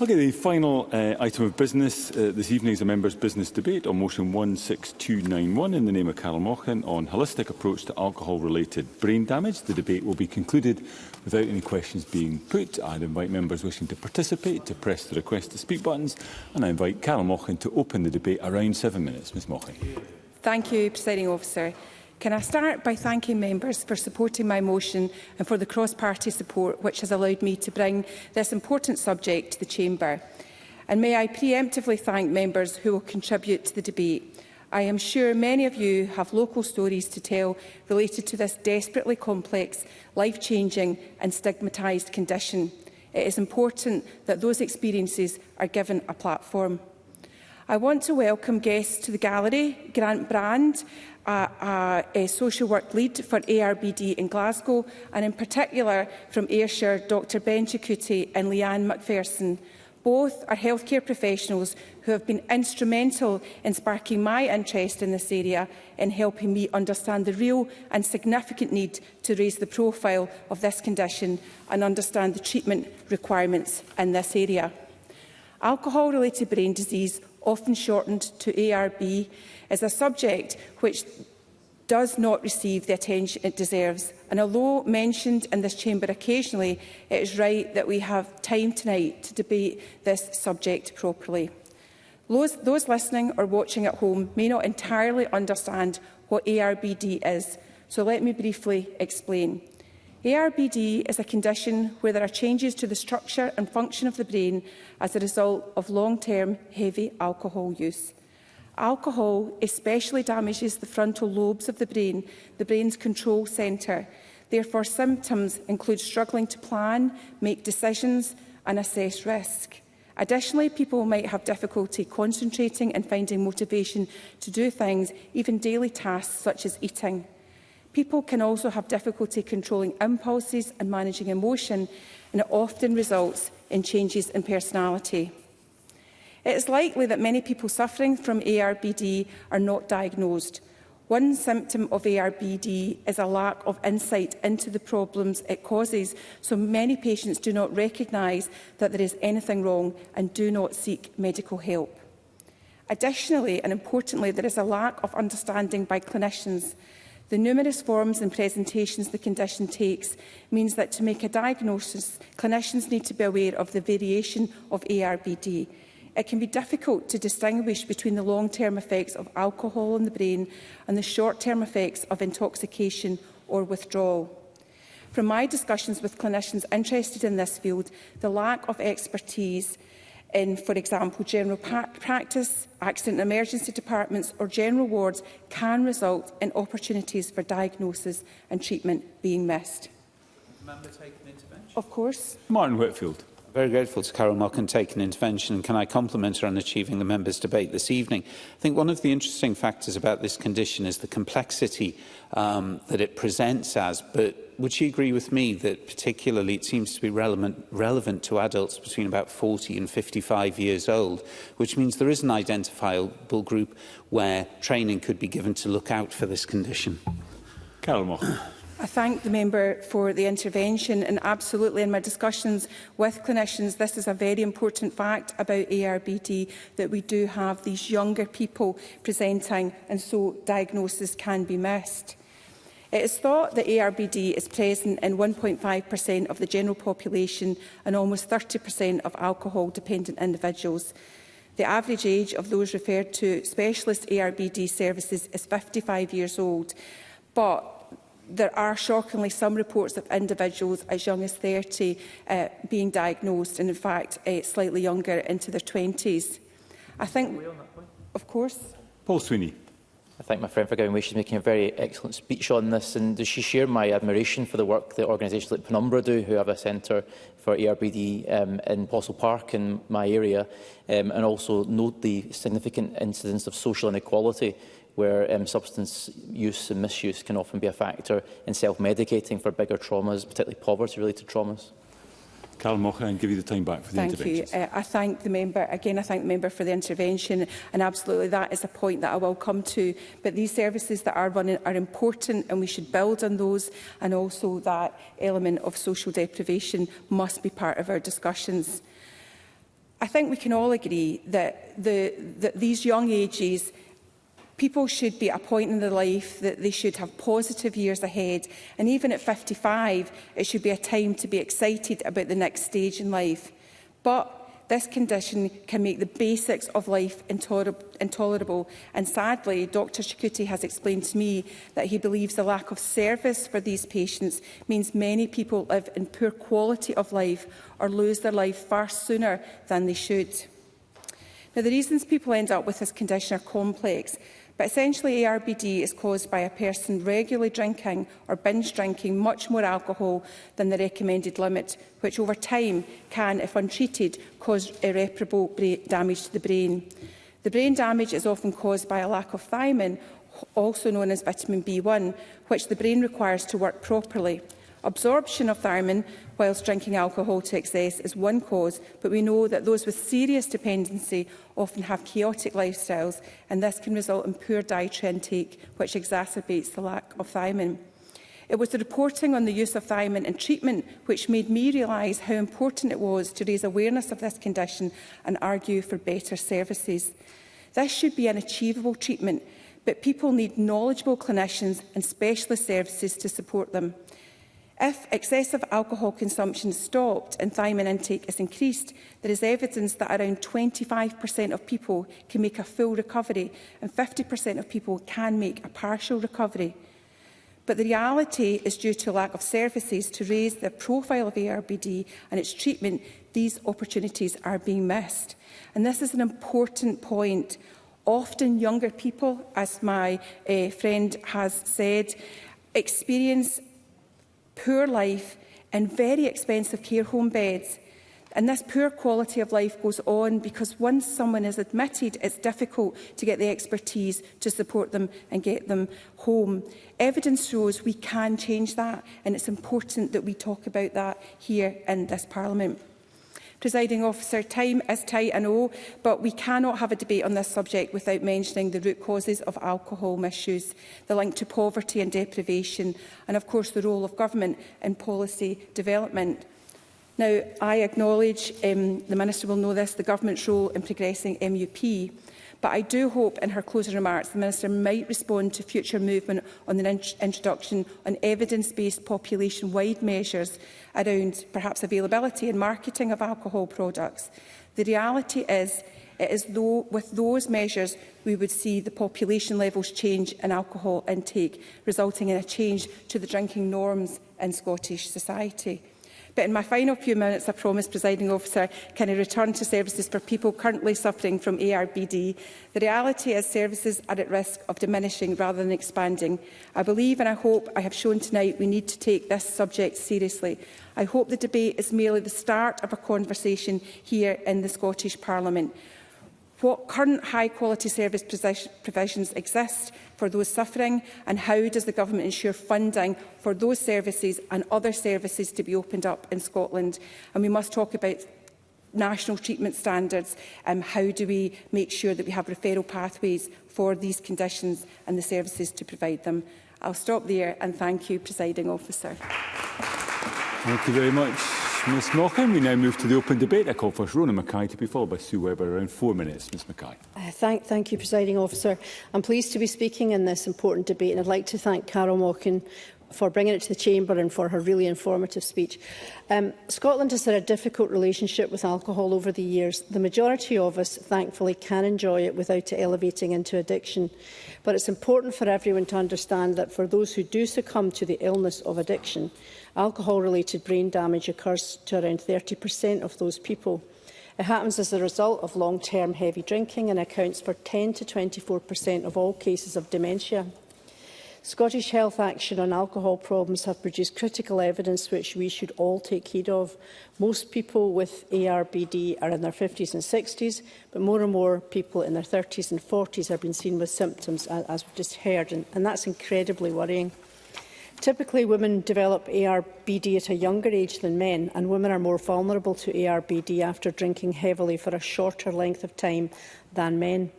Okay, the final item of business this evening is a members' business debate on motion 16291 in the name of Carol Mochan on holistic approach to alcohol-related brain damage. The debate will be concluded without any questions being put. I'd invite members wishing to participate to press the request to speak buttons, and I invite Carol Mochan to open the debate around 7 minutes. Ms Mochan. Thank you, Presiding Officer. Can I start by thanking members for supporting my motion and for the cross-party support which has allowed me to bring this important subject to the Chamber. And may I preemptively thank members who will contribute to the debate. I am sure many of you have local stories to tell related to this desperately complex, life-changing and stigmatised condition. It is important that those experiences are given a platform. I want to welcome guests to the gallery, Grant Brand, a social work lead for ARBD in Glasgow, and in particular from Ayrshire, Dr Ben Chikuti and Leanne McPherson. Both are healthcare professionals who have been instrumental in sparking my interest in this area in helping me understand the real and significant need to raise the profile of this condition and understand the treatment requirements in this area. Alcohol-related brain disease, often shortened to ARB, is a subject which does not receive the attention it deserves. And although mentioned in this chamber occasionally, it is right that we have time tonight to debate this subject properly. Those listening or watching at home may not entirely understand what ARBD is, so let me briefly explain. ARBD is a condition where there are changes to the structure and function of the brain as a result of long-term heavy alcohol use. Alcohol especially damages the frontal lobes of the brain's control centre. Therefore, symptoms include struggling to plan, make decisions and assess risk. Additionally, people might have difficulty concentrating and finding motivation to do things, even daily tasks such as eating. People can also have difficulty controlling impulses and managing emotion, and it often results in changes in personality. It is likely that many people suffering from ARBD are not diagnosed. One symptom of ARBD is a lack of insight into the problems it causes, so many patients do not recognise that there is anything wrong and do not seek medical help. Additionally, and importantly, there is a lack of understanding by clinicians. The numerous forms and presentations the condition takes means that to make a diagnosis, clinicians need to be aware of the variation of ARBD. It can be difficult to distinguish between the long-term effects of alcohol on the brain and the short-term effects of intoxication or withdrawal. From my discussions with clinicians interested in this field, the lack of expertise in, for example, general practice, accident and emergency departments or general wards can result in opportunities for diagnosis and treatment being missed. Member take an intervention? Of course. Martin Whitfield. Very grateful to Carol Mochan taking intervention, and can I compliment her on achieving the members' debate this evening. I think one of the interesting factors about this condition is the complexity that it presents as, but would she agree with me that particularly it seems to be relevant to adults between about 40 and 55 years old, which means there is an identifiable group where training could be given to look out for this condition? Carol Mochan. I thank the member for the intervention, and absolutely in my discussions with clinicians this is a very important fact about ARBD, that we do have these younger people presenting and so diagnosis can be missed. It is thought that ARBD is present in 1.5% of the general population and almost 30% of alcohol-dependent individuals. The average age of those referred to specialist ARBD services is 55 years old, but there are shockingly some reports of individuals as young as 30 being diagnosed, and in fact slightly younger, into their 20s. I think, of course. Paul Sweeney. I thank my friend for giving way. She's making a very excellent speech on this, and does she share my admiration for the work that organisations like Penumbra do, who have a centre for ARBD in Postle Park in my area, and also note the significant incidence of social inequality, where substance use and misuse can often be a factor in self-medicating for bigger traumas, particularly poverty-related traumas. Carol Mochan, and give you the time back for the interventions. Thank you. I thank the member. Again, I thank the member for the intervention, and absolutely that is a point that I will come to. But these services that are running are important, and we should build on those, and also that element of social deprivation must be part of our discussions. I think we can all agree that these young ages, people should be at a point in their life that they should have positive years ahead. And even at 55, it should be a time to be excited about the next stage in life. But this condition can make the basics of life intolerable. And sadly, Dr Shikuti has explained to me that he believes the lack of service for these patients means many people live in poor quality of life or lose their life far sooner than they should. Now, the reasons people end up with this condition are complex, but essentially ARBD is caused by a person regularly drinking or binge drinking much more alcohol than the recommended limit, which over time can, if untreated, cause irreparable damage to the brain. The brain damage is often caused by a lack of thiamine, also known as vitamin B1, which the brain requires to work properly. Absorption of thiamine whilst drinking alcohol to excess is one cause, but we know that those with serious dependency often have chaotic lifestyles, and this can result in poor dietary intake, which exacerbates the lack of thiamine. It was the reporting on the use of thiamine in treatment which made me realise how important it was to raise awareness of this condition and argue for better services. This should be an achievable treatment, but people need knowledgeable clinicians and specialist services to support them. If excessive alcohol consumption is stopped and thiamine intake is increased, there is evidence that around 25% of people can make a full recovery and 50% of people can make a partial recovery. But the reality is, due to lack of services to raise the profile of ARBD and its treatment, these opportunities are being missed. And this is an important point. Often younger people, as my friend has said, experience poor life in very expensive care home beds. And this poor quality of life goes on because once someone is admitted, it's difficult to get the expertise to support them and get them home. Evidence shows we can change that, and it's important that we talk about that here in this Parliament. Presiding Officer, time is tight, I know, but we cannot have a debate on this subject without mentioning the root causes of alcohol misuse, the link to poverty and deprivation, and of course the role of government in policy development. Now, I acknowledge, the Minister will know this, the government's role in progressing MUP, but I do hope in her closing remarks the Minister might respond to future movement on the introduction on evidence-based population-wide measures around perhaps availability and marketing of alcohol products. The reality is, it is though with those measures we would see the population levels change in alcohol intake, resulting in a change to the drinking norms in Scottish society. But in my final few minutes, I promise, Presiding Officer, can I return to services for people currently suffering from ARBD? The reality is services are at risk of diminishing rather than expanding. I believe and I hope I have shown tonight we need to take this subject seriously. I hope the debate is merely the start of a conversation here in the Scottish Parliament. What current high-quality service provisions exist for those suffering, and how does the Government ensure funding for those services and other services to be opened up in Scotland? And we must talk about national treatment standards. How do we make sure that we have referral pathways for these conditions and the services to provide them? I'll stop there and thank you, Presiding Officer. Thank you very much, Ms Mochan. We now move to the open debate. I call for Rona Mackay to be followed by Sue Webber. Around 4 minutes. Ms Mackay. Thank you, Presiding Officer. I'm pleased to be speaking in this important debate, and I'd like to thank Carol Mochan for bringing it to the Chamber and for her really informative speech. Scotland has had a difficult relationship with alcohol over the years. The majority of us, thankfully, can enjoy it without it elevating into addiction. But it's important for everyone to understand that for those who do succumb to the illness of addiction, alcohol-related brain damage occurs to around 30% of those people. It happens as a result of long-term heavy drinking and accounts for 10 to 24% of all cases of dementia. Scottish Health Action on alcohol problems have produced critical evidence which we should all take heed of. Most people with ARBD are in their 50s and 60s, but more and more people in their 30s and 40s are being seen with symptoms, as we've just heard, and that's incredibly worrying. Typically, women develop ARBD at a younger age than men, and women are more vulnerable to ARBD after drinking heavily for a shorter length of time than men.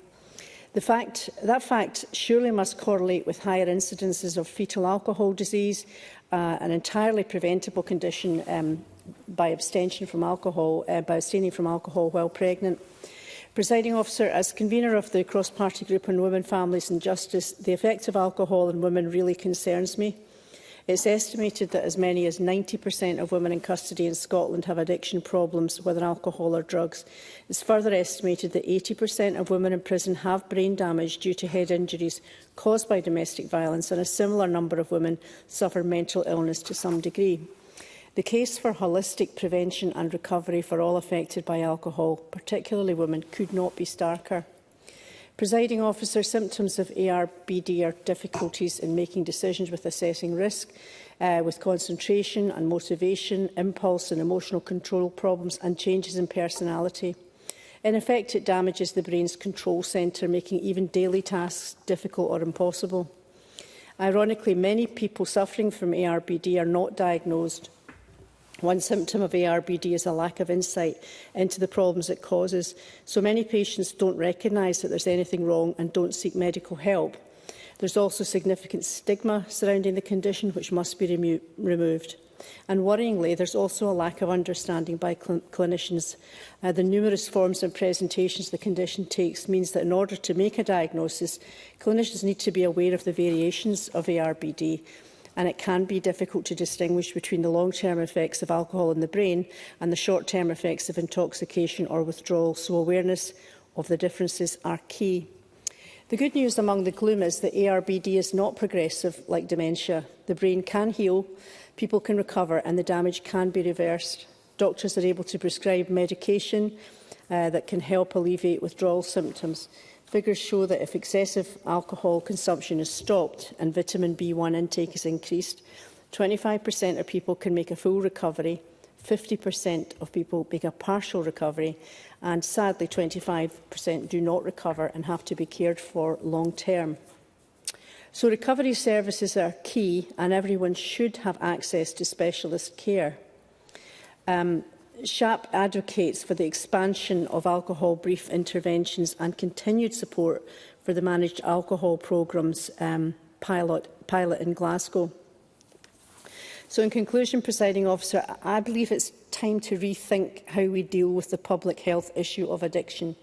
That fact surely must correlate with higher incidences of fetal alcohol disease, an entirely preventable condition by abstention from alcohol, by abstaining from alcohol while pregnant. Presiding Officer, as convener of the cross-party group on women, families and justice, the effect of alcohol on women really concerns me. It's estimated that as many as 90% of women in custody in Scotland have addiction problems, whether alcohol or drugs. It's further estimated that 80% of women in prison have brain damage due to head injuries caused by domestic violence, and a similar number of women suffer mental illness to some degree. The case for holistic prevention and recovery for all affected by alcohol, particularly women, could not be starker. Presiding Officer, symptoms of ARBD are difficulties in making decisions with assessing risk, with concentration and motivation, impulse and emotional control problems and changes in personality. In effect, it damages the brain's control centre, making even daily tasks difficult or impossible. Ironically, many people suffering from ARBD are not diagnosed. One symptom of ARBD is a lack of insight into the problems it causes. So many patients don't recognise that there's anything wrong and don't seek medical help. There's also significant stigma surrounding the condition, which must be removed. And worryingly, there's also a lack of understanding by clinicians. The numerous forms and presentations the condition takes means that in order to make a diagnosis, clinicians need to be aware of the variations of ARBD, and it can be difficult to distinguish between the long-term effects of alcohol in the brain and the short-term effects of intoxication or withdrawal, so awareness of the differences are key. The good news among the gloom is that ARBD is not progressive like dementia. The brain can heal, people can recover, and the damage can be reversed. Doctors are able to prescribe medication that can help alleviate withdrawal symptoms. Figures show that if excessive alcohol consumption is stopped and vitamin B1 intake is increased, 25% of people can make a full recovery, 50% of people make a partial recovery, and sadly 25% do not recover and have to be cared for long term. So recovery services are key, and everyone should have access to specialist care. SHAP advocates for the expansion of alcohol brief interventions and continued support for the managed alcohol programmes pilot in Glasgow. So in conclusion, Presiding Officer, I believe it's time to rethink how we deal with the public health issue of addiction.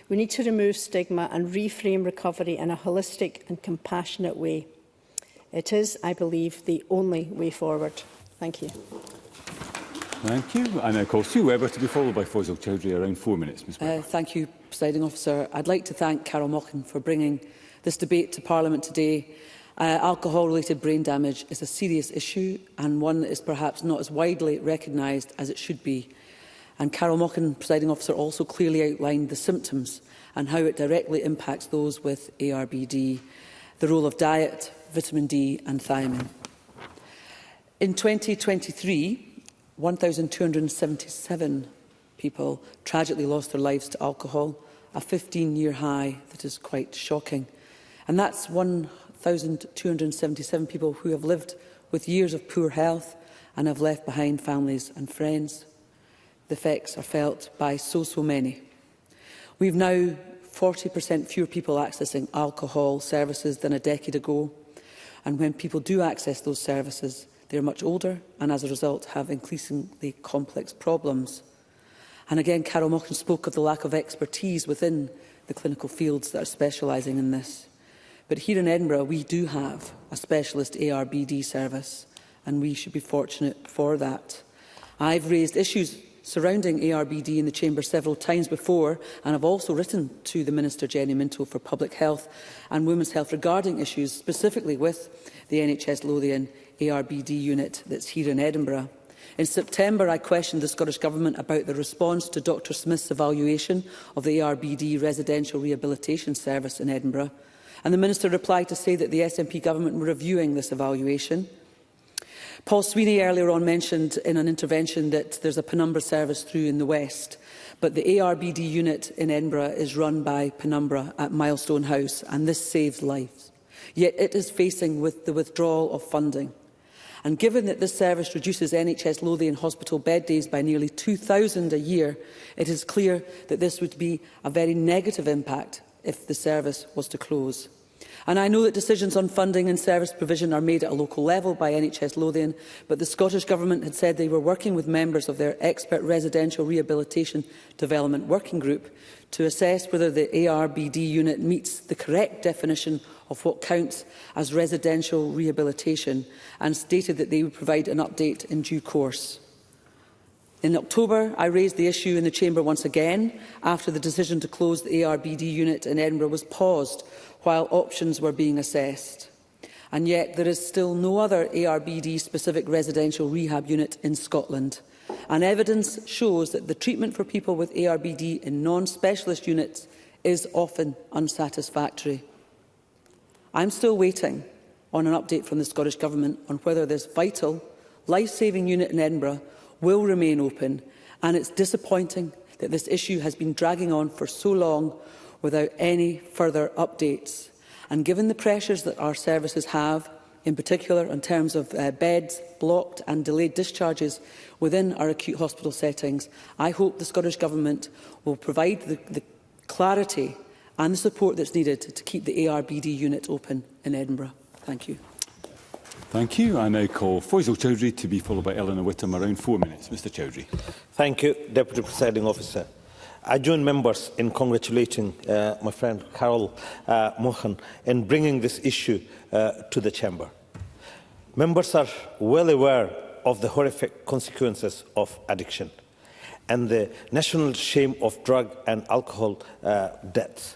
We need to remove stigma and reframe recovery in a holistic and compassionate way. It is, I believe, the only way forward. Thank you. Thank you. I now call Sue Webber to be followed by Faisal Chowdhury. Around 4 minutes, Ms Webber. Thank you, Presiding Officer. I'd like to thank Carol Mochan for bringing this debate to Parliament today. Alcohol-related brain damage is a serious issue and one that is perhaps not as widely recognised as it should be. And Carol Mochan, Presiding Officer, also clearly outlined the symptoms and how it directly impacts those with ARBD, the role of diet, vitamin D and thiamine. In 2023, 1,277 people tragically lost their lives to alcohol, a 15-year high that is quite shocking. And that's 1,277 people who have lived with years of poor health and have left behind families and friends. The effects are felt by so many. We've now 40% fewer people accessing alcohol services than a decade ago. And when people do access those services, they are much older and, as a result, have increasingly complex problems. And again, Carol Mochan spoke of the lack of expertise within the clinical fields that are specialising in this. But here in Edinburgh, we do have a specialist ARBD service, and we should be fortunate for that. I've raised issues surrounding ARBD in the Chamber several times before, and I've also written to the Minister Jenny Minto for Public Health and Women's Health regarding issues specifically with the NHS Lothian ARBD unit that's here in Edinburgh. In September, I questioned the Scottish Government about the response to Dr Smith's evaluation of the ARBD residential rehabilitation service in Edinburgh, and the Minister replied to say that the SNP Government were reviewing this evaluation. Paul Sweeney earlier on mentioned in an intervention that there's a Penumbra service through in the West, but the ARBD unit in Edinburgh is run by Penumbra at Milestone House, and this saves lives. Yet it is facing with the withdrawal of funding. And given that this service reduces NHS Lothian hospital bed days by nearly 2,000 a year, it is clear that this would be a very negative impact if the service was to close. And I know that decisions on funding and service provision are made at a local level by NHS Lothian, but the Scottish Government had said they were working with members of their expert residential rehabilitation development working group to assess whether the ARBD unit meets the correct definition of what counts as residential rehabilitation, and stated that they would provide an update in due course. In October, I raised the issue in the Chamber once again after the decision to close the ARBD unit in Edinburgh was paused while options were being assessed. And yet there is still no other ARBD-specific residential rehab unit in Scotland. And evidence shows that the treatment for people with ARBD in non-specialist units is often unsatisfactory. I'm still waiting on an update from the Scottish Government on whether this vital, life-saving unit in Edinburgh will remain open, and it's disappointing that this issue has been dragging on for so long without any further updates. And given the pressures that our services have, in particular in terms of beds, blocked and delayed discharges within our acute hospital settings, I hope the Scottish Government will provide the clarity and the support that's needed to keep the ARBD unit open in Edinburgh. Thank you. Thank you. I now call Faisal Chowdhury to be followed by Eleanor Whittam, around 4 minutes. Mr Chowdhury. Thank you, Deputy Presiding Officer. I join members in congratulating my friend Carol Mohan in bringing this issue to the Chamber. Members are well aware of the horrific consequences of addiction and the national shame of drug and alcohol deaths.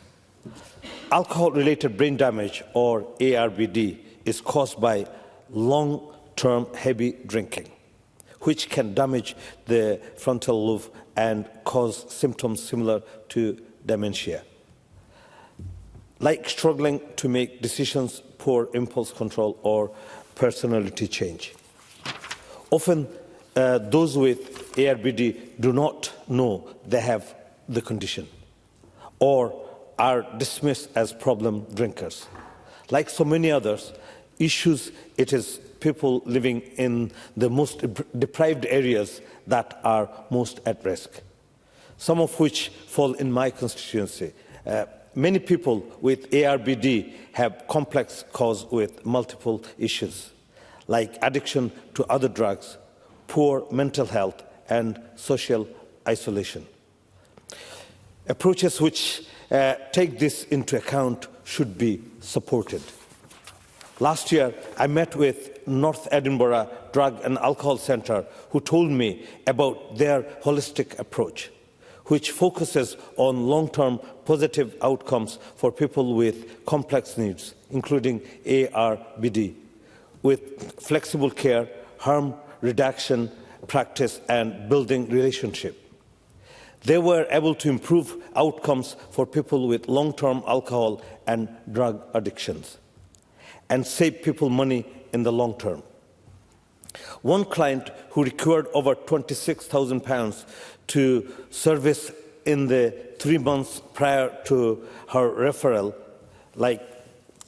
Alcohol-related brain damage, or ARBD, is caused by long-term heavy drinking, which can damage the frontal lobe and cause symptoms similar to dementia, like struggling to make decisions, poor impulse control, or personality change. Often, those with ARBD do not know they have the condition or are dismissed as problem drinkers. Like so many others issues, it is people living in the most deprived areas that are most at risk, some of which fall in my constituency. Many people with ARBD have complex cause with multiple issues, like addiction to other drugs, poor mental health, and social isolation. Approaches which take this into account should be supported. Last year, I met with North Edinburgh Drug and Alcohol Centre, who told me about their holistic approach, which focuses on long-term positive outcomes for people with complex needs, including ARBD, with flexible care, harm reduction practice, and building relationship. They were able to improve outcomes for people with long-term alcohol and drug addictions and save people money in the long term. One client who required over £26,000 to service in the 3 months prior to her referral, like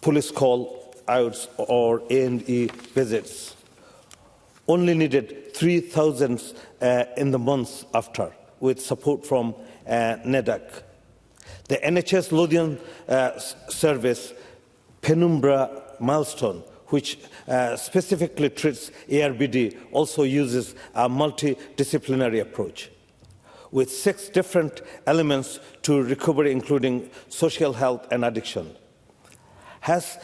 police call-outs or A&E visits, only needed £3,000 in the months after, with support from NEDAC. The NHS Lothian service, Penumbra Milestone, which specifically treats ARBD, also uses a multidisciplinary approach with 6 different elements to recovery, including social health and addiction. Has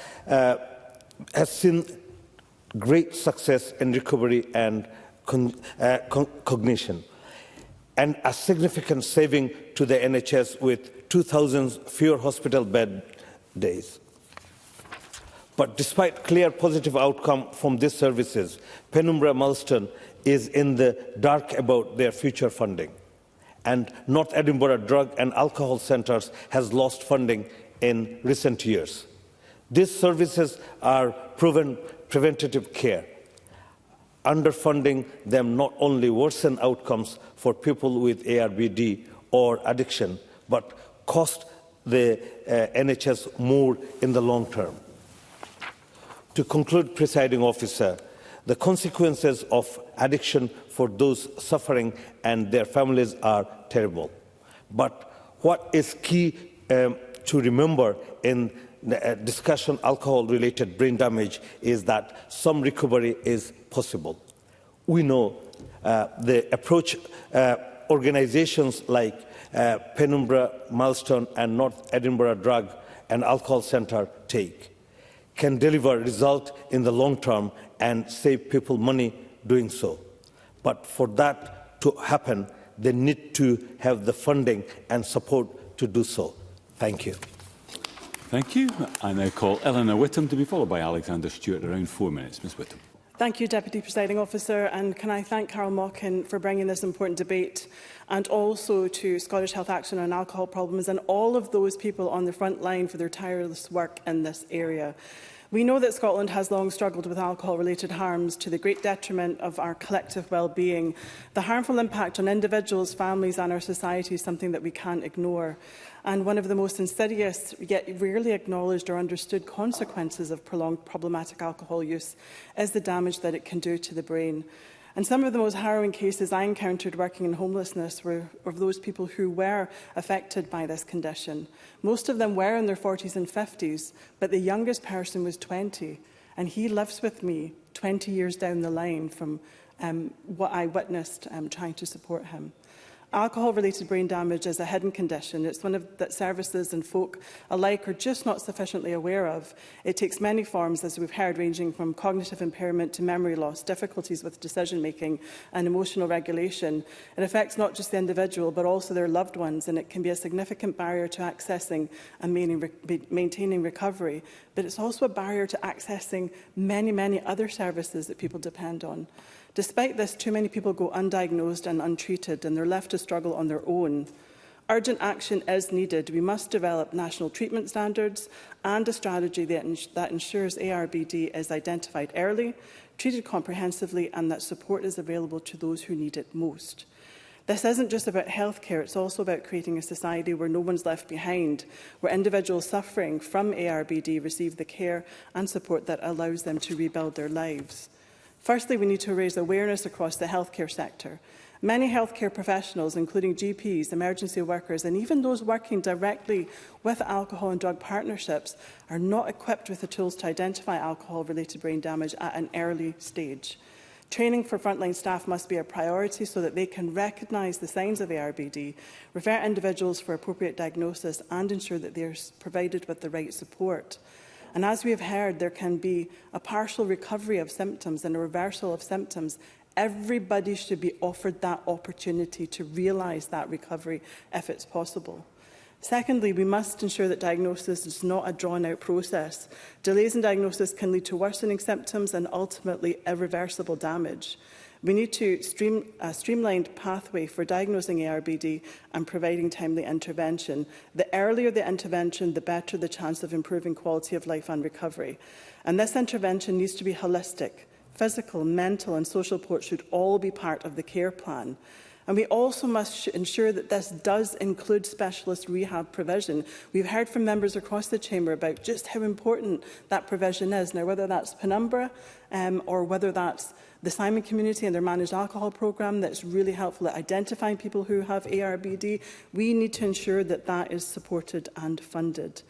seen great success in recovery and cognition, and a significant saving to the NHS with 2,000 fewer hospital bed days. But despite clear positive outcome from these services, Penumbra Milestone is in the dark about their future funding. And North Edinburgh Drug and Alcohol Centres has lost funding in recent years. These services are proven preventative care. Underfunding them not only worsen outcomes for people with ARBD or addiction, but cost the NHS more in the long term. To conclude, Presiding Officer, the consequences of addiction for those suffering and their families are terrible. But what is key to remember in discussion alcohol-related brain damage is that some recovery is possible. We know the approach organisations like Penumbra, Milestone and North Edinburgh Drug and Alcohol Centre take can deliver results in the long term and save people money doing so. But for that to happen, they need to have the funding and support to do so. Thank you. Thank you. I now call Eleanor Whittam to be followed by Alexander Stewart. Around 4 minutes. Ms Whittam. Thank you, Deputy Presiding Officer, and can I thank Carol Mockin for bringing this important debate, and also to Scottish Health Action on alcohol problems and all of those people on the front line for their tireless work in this area. We know that Scotland has long struggled with alcohol-related harms to the great detriment of our collective well-being. The harmful impact on individuals, families and our society is something that we can't ignore. And one of the most insidious, yet rarely acknowledged or understood consequences of prolonged problematic alcohol use is the damage that it can do to the brain. And some of the most harrowing cases I encountered working in homelessness were of those people who were affected by this condition. Most of them were in their 40s and 50s, but the youngest person was 20, and he lives with me 20 years down the line from what I witnessed trying to support him. Alcohol-related brain damage is a hidden condition. It's one that services and folk alike are just not sufficiently aware of. It takes many forms, as we've heard, ranging from cognitive impairment to memory loss, difficulties with decision-making and emotional regulation. It affects not just the individual, but also their loved ones, and it can be a significant barrier to accessing and maintaining recovery. But it's also a barrier to accessing many, many other services that people depend on. Despite this, too many people go undiagnosed and untreated, and they're left to struggle on their own. Urgent action is needed. We must develop national treatment standards and a strategy that ensures ARBD is identified early, treated comprehensively, and that support is available to those who need it most. This isn't just about healthcare, it's also about creating a society where no one's left behind, where individuals suffering from ARBD receive the care and support that allows them to rebuild their lives. Firstly, we need to raise awareness across the healthcare sector. Many healthcare professionals, including GPs, emergency workers, and even those working directly with alcohol and drug partnerships, are not equipped with the tools to identify alcohol-related brain damage at an early stage. Training for frontline staff must be a priority so that they can recognise the signs of ARBD, refer individuals for appropriate diagnosis, and ensure that they are provided with the right support. And as we have heard, there can be a partial recovery of symptoms and a reversal of symptoms. Everybody should be offered that opportunity to realise that recovery if it's possible. Secondly, we must ensure that diagnosis is not a drawn-out process. Delays in diagnosis can lead to worsening symptoms and ultimately irreversible damage. We need to a streamlined pathway for diagnosing ARBD and providing timely intervention. The earlier the intervention, the better the chance of improving quality of life and recovery. And this intervention needs to be holistic. Physical, mental and social support should all be part of the care plan. And we also must ensure that this does include specialist rehab provision. We've heard from members across the chamber about just how important that provision is. Now, whether that's Penumbra or whether that's the Simon community and their managed alcohol programme that's really helpful at identifying people who have ARBD, we need to ensure that that is supported and funded.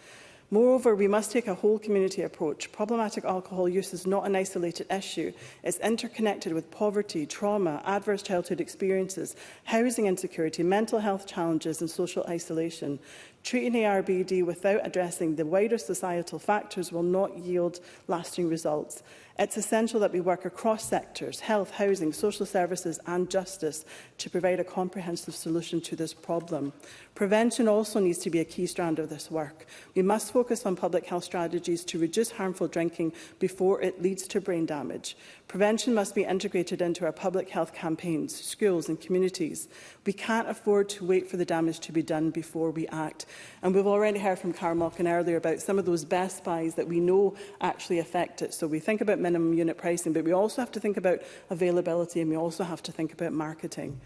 Moreover, we must take a whole community approach. Problematic alcohol use is not an isolated issue. It's interconnected with poverty, trauma, adverse childhood experiences, housing insecurity, mental health challenges and social isolation. Treating ARBD without addressing the wider societal factors will not yield lasting results. It's essential that we work across sectors, health, housing, social services and justice to provide a comprehensive solution to this problem. Prevention also needs to be a key strand of this work. We must focus on public health strategies to reduce harmful drinking before it leads to brain damage. Prevention must be integrated into our public health campaigns, schools and communities. We can't afford to wait for the damage to be done before we act. And we've already heard from Carol Mockin earlier about some of those best buys that we know actually affect it. So we think about minimum unit pricing, but we also have to think about availability and we also have to think about marketing.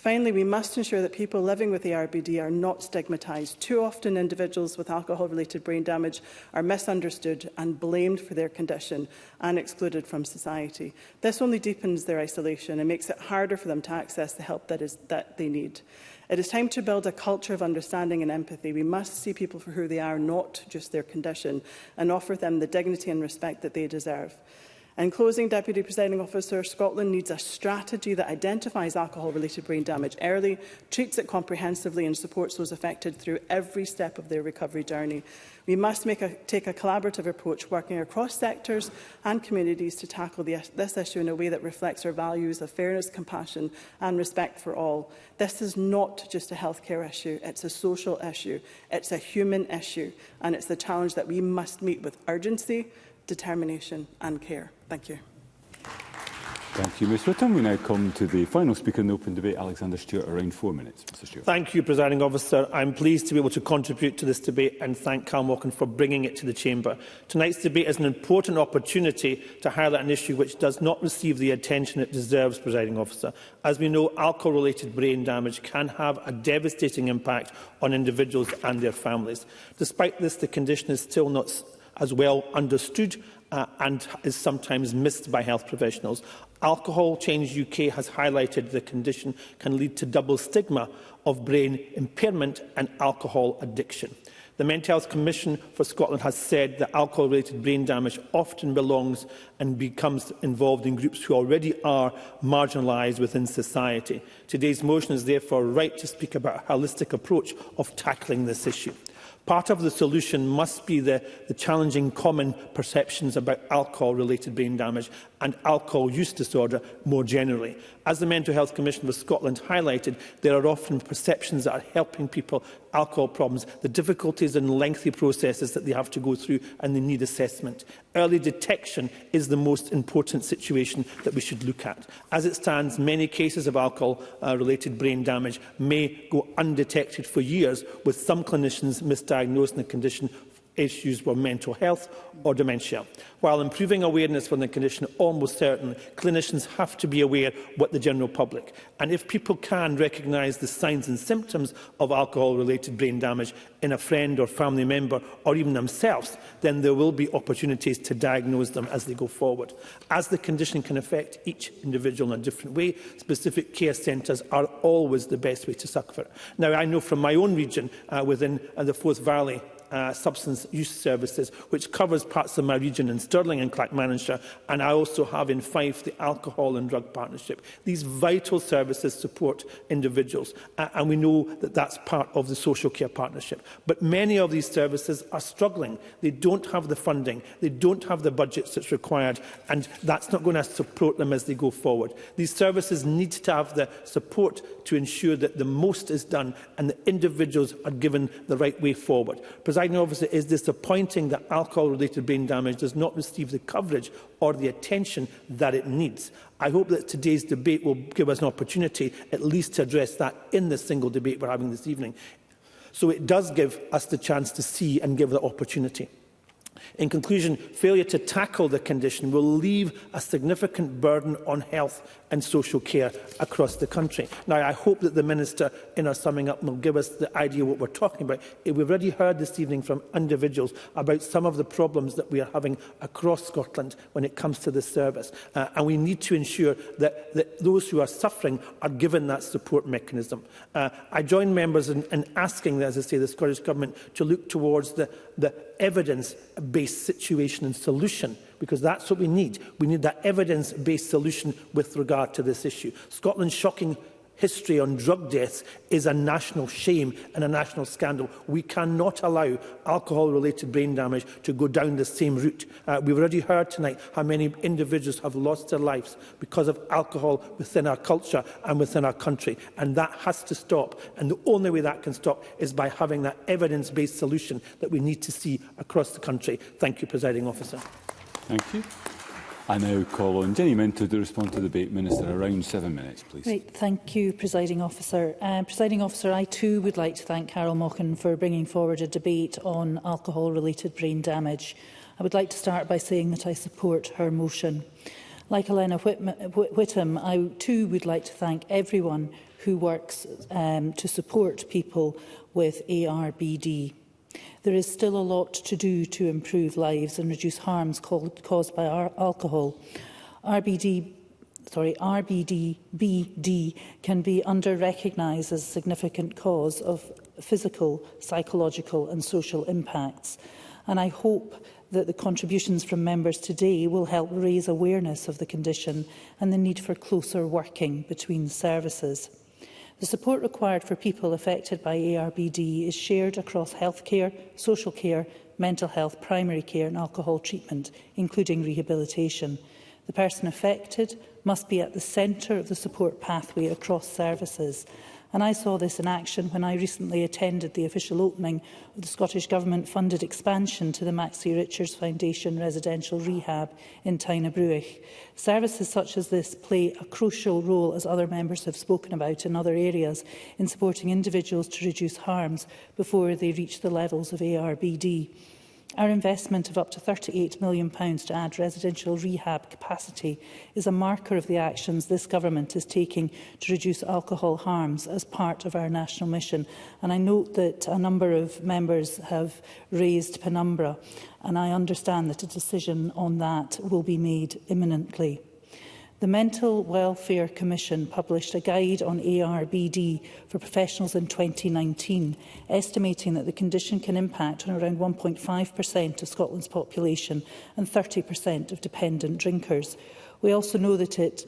Finally, we must ensure that people living with ARBD are not stigmatised. Too often, individuals with alcohol-related brain damage are misunderstood and blamed for their condition and excluded from society. This only deepens their isolation and makes it harder for them to access the help that they need. It is time to build a culture of understanding and empathy. We must see people for who they are, not just their condition, and offer them the dignity and respect that they deserve. In closing, Deputy Presiding Officer, Scotland needs a strategy that identifies alcohol-related brain damage early, treats it comprehensively and supports those affected through every step of their recovery journey. We must take a collaborative approach, working across sectors and communities to tackle this issue in a way that reflects our values of fairness, compassion and respect for all. This is not just a healthcare issue, it's a social issue, it's a human issue, and it's the challenge that we must meet with urgency, determination and care. Thank you. Thank you, Ms Whittam. We now come to the final speaker in the open debate, Alexander Stewart, around 4 minutes. Mr Stewart. Thank you, Presiding Officer. I'm pleased to be able to contribute to this debate and thank Carl Mochan for bringing it to the Chamber. Tonight's debate is an important opportunity to highlight an issue which does not receive the attention it deserves, Presiding Officer. As we know, alcohol-related brain damage can have a devastating impact on individuals and their families. Despite this, the condition is still not as well understood and is sometimes missed by health professionals. Alcohol Change UK has highlighted the condition can lead to double stigma of brain impairment and alcohol addiction. The Mental Health Commission for Scotland has said that alcohol-related brain damage often belongs and becomes involved in groups who already are marginalised within society. Today's motion is therefore right to speak about a holistic approach of tackling this issue. Part of the solution must be the challenging common perceptions about alcohol-related brain damage and alcohol use disorder more generally. As the Mental Health Commission for Scotland highlighted, there are often perceptions that are helping people alcohol problems, the difficulties and lengthy processes that they have to go through, and they need assessment. Early detection is the most important situation that we should look at. As it stands, many cases of alcohol-related brain damage may go undetected for years, with some clinicians misdiagnosing the condition issues for mental health or dementia. While improving awareness for the condition almost certain, clinicians have to be aware what the general public. And if people can recognise the signs and symptoms of alcohol-related brain damage in a friend or family member or even themselves, then there will be opportunities to diagnose them as they go forward. As the condition can affect each individual in a different way, specific care centres are always the best way to succour. Now, I know from my own region within the Forth Valley Substance Use Services, which covers parts of my region in Stirling and Clackmannanshire, and I also have in Fife the Alcohol and Drug Partnership. These vital services support individuals, and we know that that's part of the Social Care Partnership. But many of these services are struggling. They don't have the funding, they don't have the budgets that's required, and that's not going to support them as they go forward. These services need to have the support to ensure that the most is done and that individuals are given the right way forward. Presiding Officer, it is disappointing that alcohol-related brain damage does not receive the coverage or the attention that it needs. I hope that today's debate will give us an opportunity at least to address that in the single debate we're having this evening. So it does give us the chance to see and give the opportunity. In conclusion, failure to tackle the condition will leave a significant burden on health and social care across the country. Now, I hope that the Minister, in her summing up, will give us the idea of what we're talking about. We've already heard this evening from individuals about some of the problems that we are having across Scotland when it comes to this service. And we need to ensure that those who are suffering are given that support mechanism. I join members in asking, as I say, the Scottish Government to look towards the evidence-based situation and solution, because that's what we need. We need that evidence-based solution with regard to this issue. Scotland's shocking history on drug deaths is a national shame and a national scandal. We cannot allow alcohol-related brain damage to go down the same route. We've already heard tonight how many individuals have lost their lives because of alcohol within our culture and within our country, and that has to stop. And the only way that can stop is by having that evidence-based solution that we need to see across the country. Thank you, Presiding Officer. Thank you. I now call on Jenny Minto to respond to the debate. Minister, around 7 minutes, please. Right, thank you, Presiding Officer. Presiding Officer, I too would like to thank Carol Mochan for bringing forward a debate on alcohol-related brain damage. I would like to start by saying that I support her motion. Like Elena Whittam, I too would like to thank everyone who works to support people with ARBD. There is still a lot to do to improve lives and reduce harms caused by alcohol. RBD can be under-recognised as a significant cause of physical, psychological and social impacts. And I hope that the contributions from members today will help raise awareness of the condition and the need for closer working between services. The support required for people affected by ARBD is shared across healthcare, social care, mental health, primary care and alcohol treatment, including rehabilitation. The person affected must be at the centre of the support pathway across services. And I saw this in action when I recently attended the official opening of the Scottish Government-funded expansion to the Maxie Richards Foundation residential rehab in Tyne Bruich. Services such as this play a crucial role, as other members have spoken about in other areas, in supporting individuals to reduce harms before they reach the levels of ARBD. Our investment of up to £38 million to add residential rehab capacity is a marker of the actions this government is taking to reduce alcohol harms as part of our national mission. And I note that a number of members have raised Penumbra, and I understand that a decision on that will be made imminently. The Mental Welfare Commission published a guide on ARBD for professionals in 2019, estimating that the condition can impact on around 1.5% of Scotland's population and 30% of dependent drinkers. We also know that it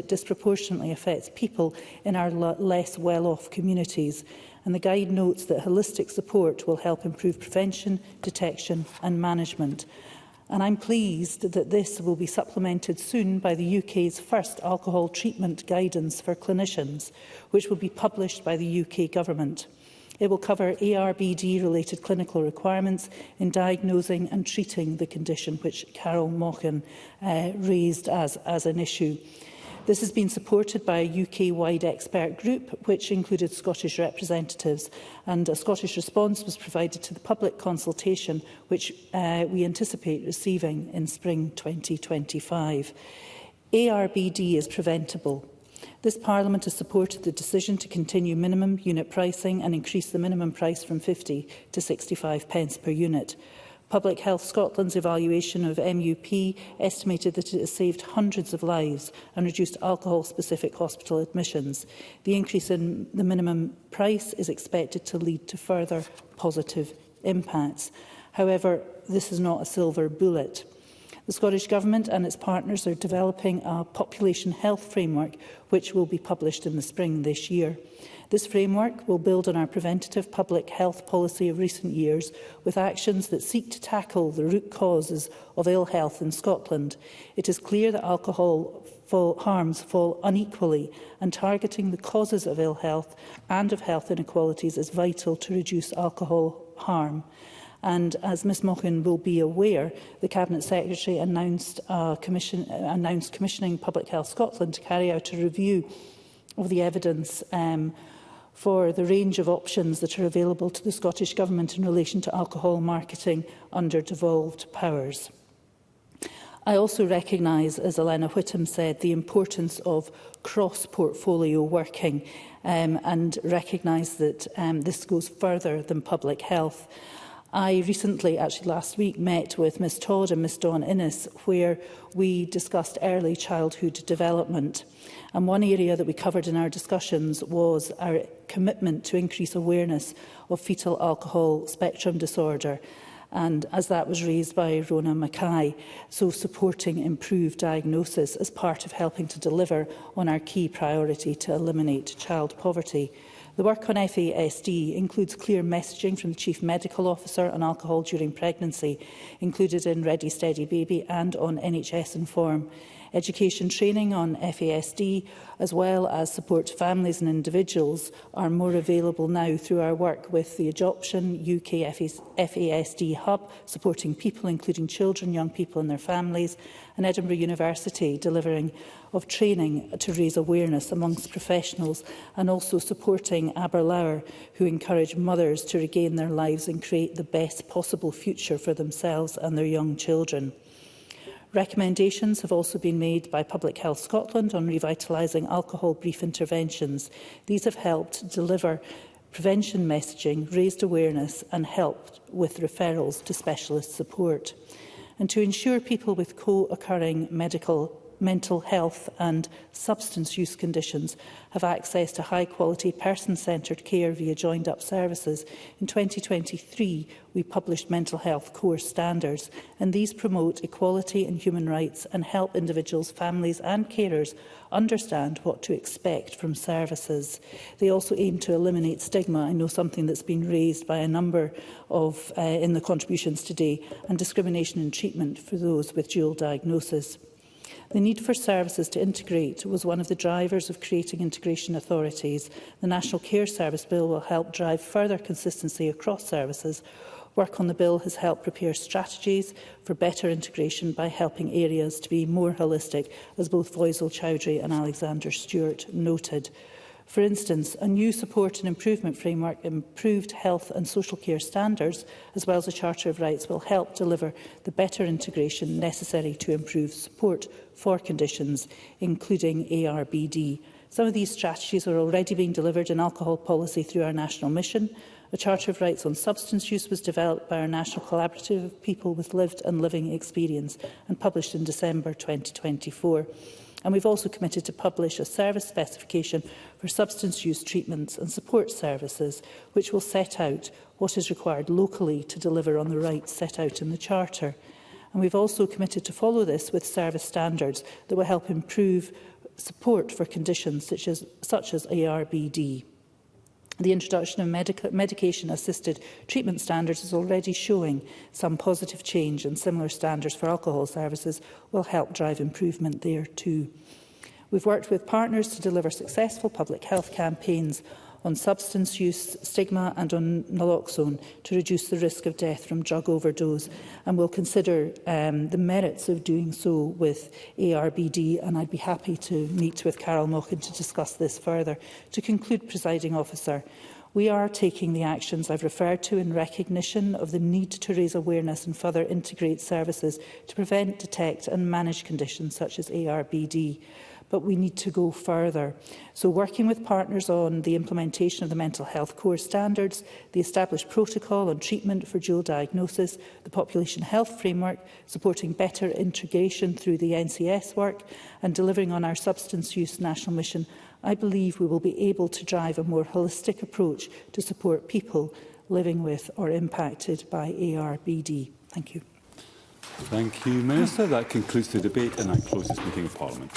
disproportionately affects people in our less well-off communities. And the guide notes that holistic support will help improve prevention, detection and management. And I'm pleased that this will be supplemented soon by the UK's first alcohol treatment guidance for clinicians, which will be published by the UK Government. It will cover ARBD-related clinical requirements in diagnosing and treating the condition, which Carol Mochan raised as an issue. This has been supported by a UK-wide expert group, which included Scottish representatives, and a Scottish response was provided to the public consultation, which we anticipate receiving in spring 2025. ARBD is preventable. This Parliament has supported the decision to continue minimum unit pricing and increase the minimum price from 50 to 65 pence per unit. Public Health Scotland's evaluation of MUP estimated that it has saved hundreds of lives and reduced alcohol-specific hospital admissions. The increase in the minimum price is expected to lead to further positive impacts. However, this is not a silver bullet. The Scottish Government and its partners are developing a population health framework, which will be published in the spring this year. This framework will build on our preventative public health policy of recent years, with actions that seek to tackle the root causes of ill health in Scotland. It is clear that alcohol harms fall unequally, and targeting the causes of ill health and of health inequalities is vital to reduce alcohol harm. And as Ms Mochan will be aware, the Cabinet Secretary announced commissioning Public Health Scotland to carry out a review of the evidence for the range of options that are available to the Scottish Government in relation to alcohol marketing under devolved powers. I also recognise, as Elena Whittam said, the importance of cross-portfolio working and recognise that this goes further than public health. I recently, actually last week, met with Ms Todd and Ms Dawn Innes, where we discussed early childhood development. And one area that we covered in our discussions was our commitment to increase awareness of fetal alcohol spectrum disorder, and as that was raised by Rona Mackay, so supporting improved diagnosis as part of helping to deliver on our key priority to eliminate child poverty. The work on FASD includes clear messaging from the Chief Medical Officer on alcohol during pregnancy, included in Ready Steady Baby and on NHS Inform. Education training on FASD, as well as support to families and individuals, are more available now through our work with the Adoption UK FASD Hub, supporting people, including children, young people and their families, and Edinburgh University delivering of training to raise awareness amongst professionals, and also supporting Aberlour, who encourage mothers to regain their lives and create the best possible future for themselves and their young children. Recommendations have also been made by Public Health Scotland on revitalising alcohol brief interventions. These have helped deliver prevention messaging, raised awareness and helped with referrals to specialist support. And to ensure people with co-occurring mental health and substance use conditions have access to high-quality, person-centred care via joined-up services, in 2023 we published Mental Health Core Standards, and these promote equality and human rights and help individuals, families and carers understand what to expect from services. They also aim to eliminate stigma, I know something that's been raised by a number of in the contributions today, and discrimination in treatment for those with dual diagnosis. The need for services to integrate was one of the drivers of creating integration authorities. The National Care Service Bill will help drive further consistency across services. Work on the bill has helped prepare strategies for better integration by helping areas to be more holistic, as both Faisal Chowdhury and Alexander Stewart noted. For instance, a new support and improvement framework, improved health and social care standards, as well as a Charter of Rights, will help deliver the better integration necessary to improve support for conditions, including ARBD. Some of these strategies are already being delivered in alcohol policy through our national mission. A Charter of Rights on substance use was developed by our National Collaborative of People with Lived and Living Experience and published in December 2024. And we've also committed to publish a service specification for substance use treatments and support services, which will set out what is required locally to deliver on the rights set out in the Charter. And we've also committed to follow this with service standards that will help improve support for conditions such as ARBD. The introduction of medication-assisted treatment standards is already showing some positive change, and similar standards for alcohol services will help drive improvement there too. We've worked with partners to deliver successful public health campaigns on substance use, stigma and on naloxone to reduce the risk of death from drug overdose, and we'll consider the merits of doing so with ARBD, and I'd be happy to meet with Carol Mochan to discuss this further. To conclude, Presiding Officer, we are taking the actions I've referred to in recognition of the need to raise awareness and further integrate services to prevent, detect and manage conditions such as ARBD. But we need to go further. So working with partners on the implementation of the Mental Health Core Standards, the established protocol on treatment for dual diagnosis, the Population Health Framework, supporting better integration through the NCS work and delivering on our substance use national mission, I believe we will be able to drive a more holistic approach to support people living with or impacted by ARBD. Thank you. Thank you, Minister. That concludes the debate and I close this meeting of Parliament.